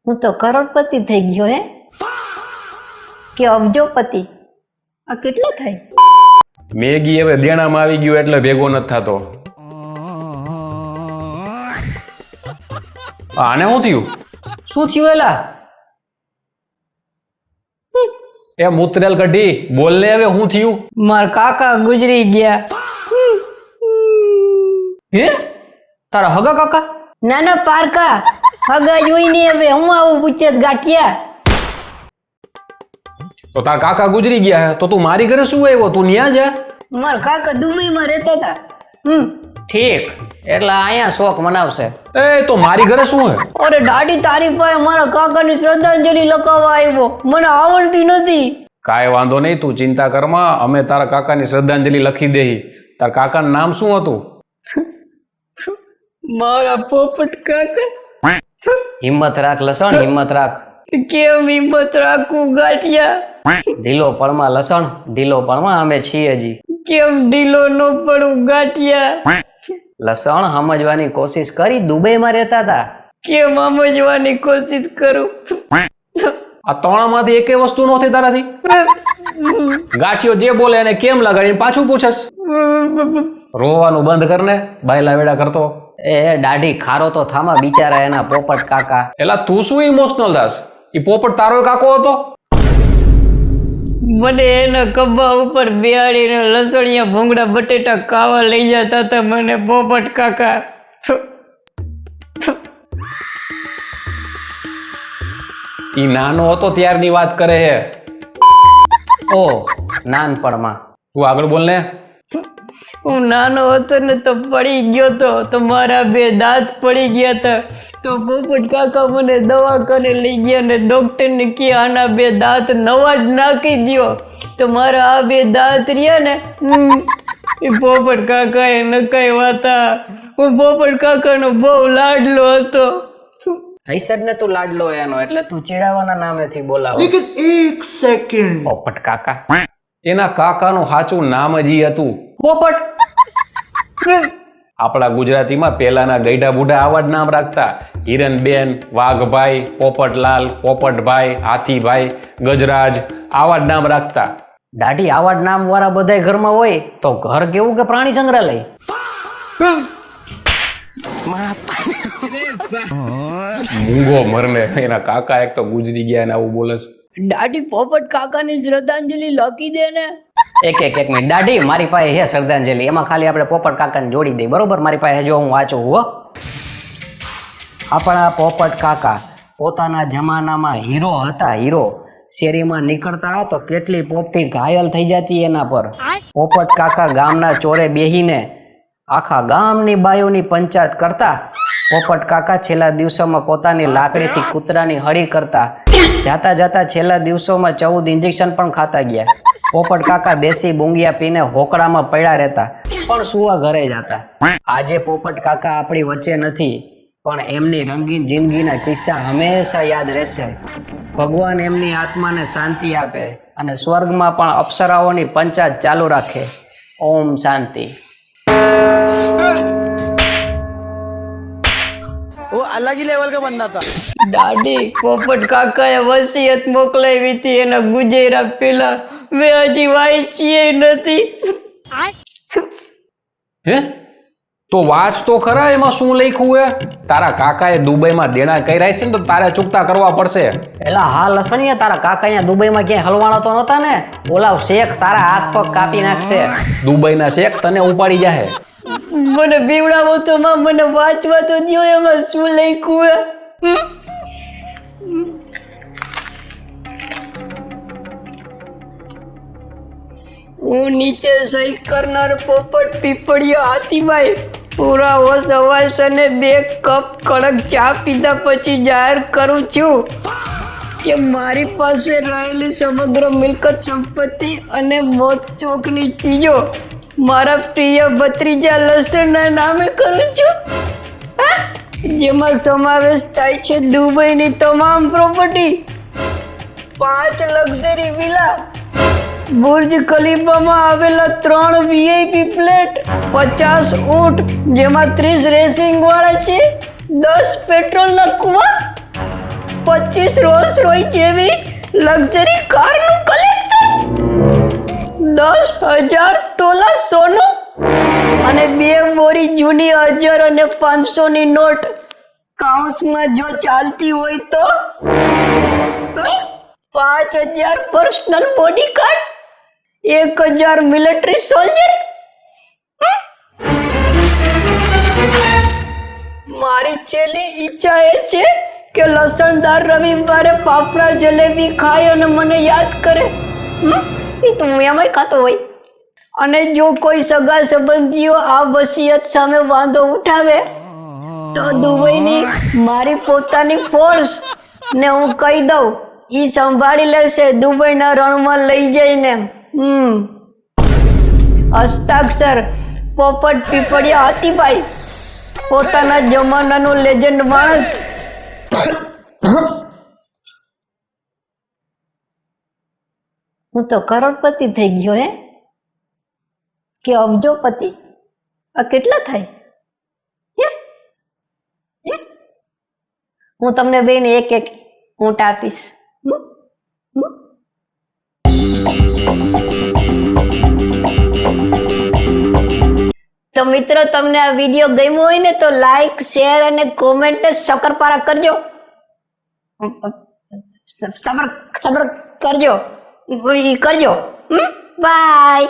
હું તો કરોડપતિ થઈ ગયો હે કે અબજોપતિ? આ કેટલા થાય? મેગી હવે દેણામાં આવી ગયું એટલે ભેગો નથી થતો. આને શું થયું? શું થયું એલા? એ મૂતરેલ કઢી બોલ ને હવે શું થયું? મારા કાકા ગુજરી ગયા. હે તારા હગા કાકા? નાના પારકા હગા જોઈને હવે હું આવું પૂછે ગાંઠિયા. તો તારા કાકા ગુજરી ગયા હે તો તું મારી ઘરે શું આવ્યો? તું ન્યા જા. મારા કાકા દુબઈમાં રહેતા હતા. ઠીક, એટલે અહીંયા શોક મનાવશે. એ તો મારી ઘરે શું હે? અરે દાડી તારી પાસે મારા કાકાની શ્રદ્ધાંજલિ લખાવવા આવ્યો, મને આવડતી નથી. કાંઈ વાંધો નહીં, તું ચિંતા કરમાં, અમે તારા કાકાની શ્રદ્ધાંજલિ લખી દેહી. તારા કાકાનું નામ શું હતું? મારા પોપટ કાકા. હિંમત રાખ લસણ, હિંમત રાખ. કેમ હિંમત રાખું ગાંઠિયા? ઢીલો પળમાં લસણ, ઢીલો પળમાં અમે છીએ હજી. કેમ ઢીલો ન પડું ગાંઠિયા? લસણ સમજવાની કોશિશ કરી, દુબઈમાં રહેતા હતા. કેમ સમજવાની કોશિશ કરું? આ ત્રણમાંથી એકે વસ્તુ ન થઈ તારાથી? ગાંઠિયો જે બોલે એને કેમ લગાડીને પાછું પૂછસ? રોવાનું બંધ કરને, બાયલા વેડા કરતો. એ દાઢી ખારો તો થામા બિચારા એના પોપટ કાકા. એલા તું શું ઇમોશનલ થાસ? ઈ પોપટ તારો કાકો હતો? મને એના કબ્બા ઉપર બિહાડીને લસણિયા ભૂંગળા બટેટા ખાવા લઈ જતા હતા મને પોપટ કાકા. ઈ નાનો હતો ત્યારની વાત કરે હે. ઓ નાનપણમાં. તું આગળ બોલ ને. હું નાનો હતો ને તો પડી ગયો તો મારા બે દાંત પડી ગયા હતા. તો પોપટ કાકા મને દવાખાને લઈ ગયા ને ડોક્ટરને કે આના બે દાંત નવા જ નાખી દ્યો. તો મારા આ બે દાંત રહ્યા ને એ પોપટ કાકાએ નકાવ્યા હતા. હું પોપટ કાકાનો બહુ લાડલો હતો. હૈસદ ને તું લાડલો એનો, એટલે તું ચીડાવાના નામેથી બોલાવ. एक सेकंड પોપટ કાકા. એના કાકાનું સાચું નામ જ ઈ હતું. પોપટ. આપણા ગુજરાતીમાં પેલાના ગઈઢા બુઢા આવા જ નામ રાખતા. હિરણબેન, વાઘભાઈ, પોપટલાલ, પોપટભાઈ, હાથીભાઈ, ગજરાજ, આવા જ નામ રાખતા. દાઢી આવા જ નામ વાળા બધા ઘરમાં હોય તો ઘર કેવું કે પ્રાણી સંગ્રહાલય? મૂંગો મરને, એના કાકા એક તો ગુજરી ગયા ને આવું બોલસ. દાદી પોપટ કાકાની શ્રદ્ધાંજલિ લખી દે ને. એક મિનિટ દાઢી, મારી પાસે હે શ્રદ્ધાંજલિ, એમાં ખાલી આપણે પોપટ કાકાને જોડી દઈએ, બરોબર? મારી પાસે જો હું વાંચું. હો, આપણા પોપટ કાકા પોતાના જમાનામાં હીરો હતા. હીરો શેરીમાં નીકળતા તો કેટલી પોપટી ઘાયલ થઈ જતી એના પર. પોપટ કાકા ગામના ચોરે બેહીને આખા ગામની બાયોની પંચાયત કરતા. પોપટ કાકા છેલ્લા દિવસોમાં પોતાની લાકડીથી કૂતરાની હળી કરતા. જાતા જાતા છેલ્લા દિવસોમાં 14 ઇન્જેક્શન પણ ખાતા ગયા. પોપટ કાકા દેશી બુંગિયા પીને હોકળામાં પડ્યા રહેતા, પણ સુવા ઘરે જતા. આજે પોપટ કાકા આપણી વચ્ચે નથી, પણ એમની રંગીન જિંદગીના કિસ્સા હંમેશા યાદ રહેશે. ભગવાન એમની આત્માને શાંતિ આપે અને સ્વર્ગમાં પણ અપ્સરાઓની પંચાયત ચાલુ રાખે. ઓમ શાંતિ. वो अलग ही लेवल का बंदा था. દાદી પોપટ કાકાએ વસિયત મોકલાવી હતી એના ગુજેરા પેલા. મેં હજી વાંચીએ નથી. હે તો વાંચ તો ખરા, એમાં શું લખ્યું હે? તારા કાકાએ દુબઈમાં દેણા કર્યા છે ને તો તારે ચૂકતા કરવા પડશે. એલા હા લસણીયા, તારા કાકા અહીંયા દુબઈમાં ક્યાંય હલવાના તો નહોતા ને? ઓલા શેખ તારા હાથ પગ કાપી નાખશે. દુબઈના શેખ તને ઉપાડી જાહે. મને બીવડાવો તો માં, મને વાંચવા તો દ્યો એમાં શું લખ્યું હે. હું નીચે સહી કરનાર પોપટ પીપળિયો હાથીભાઈ પૂરા હોશ હવાસ અને 2 કપ કડક ચા પીધા પછી જાહેર કરું છું કે મારી પાસે રહેલી સમગ્ર મિલકત સંપત્તિ અને મોત શોખની ચીજો મારા પ્રિય ભત્રીજા લસણના નામે કરું છું, જેમાં સમાવેશ થાય છે દુબઈની તમામ પ્રોપર્ટી, 5 લક્ઝરી વિલા, બુર્જ ખલીફામાં આવેલા 3 વીઆઈપી ફ્લેટ, 50 ઊંટ જેમાં 30 રેસિંગ વાળા છે, 10 પેટ્રોલના કુવા, 50 25 રોલ્સ રોયસ જેવી લક્ઝરી કારનું કલેક્શન, 10,000 તોલા સોનું અને 2 બોરી જૂની 1000 અને 500 ની નોટ. કાઉન્સમાં જો ચાલતી હોય તો 5,000 પર્સનલ બોડીગાર્ડ, 1,000 મિલિટરી સોલ્જર. મારી છેલ્લી ઈચ્છા એ છે કે લસણદાર રવિવારે ફાફડા જલેબી ખાય અને મને યાદ કરે. એ તો હું એમાંય ખાતો હોય. અને જો કોઈ સગા સંબંધીઓ આ વસિયત સામે વાંધો ઉઠાવે તો દુબઈની મારી પોતાની ફોર્સ ને હું કહી દઉં, ઈ સંભાળી લેશે દુબઈના રણમાં લઈ જઈને. હસ્તાક્ષર પોપટ પીપળિયા હાથીભાઈ, પોતાના જમાનાનો લેજેન્ડ માણસ. હું તો કરોડપતિ થઈ ગયો હે કે અબજોપતિ? આ કેટલા થાય? હું તમને બેને એક એક ઊંટ આપીશ. તો મિત્રો, તમને આ વિડીયો ગમ્યો હોય ને તો લાઈક, શેર અને કોમેન્ટ શકરપારા કરજો. સબર કરજો. બાય.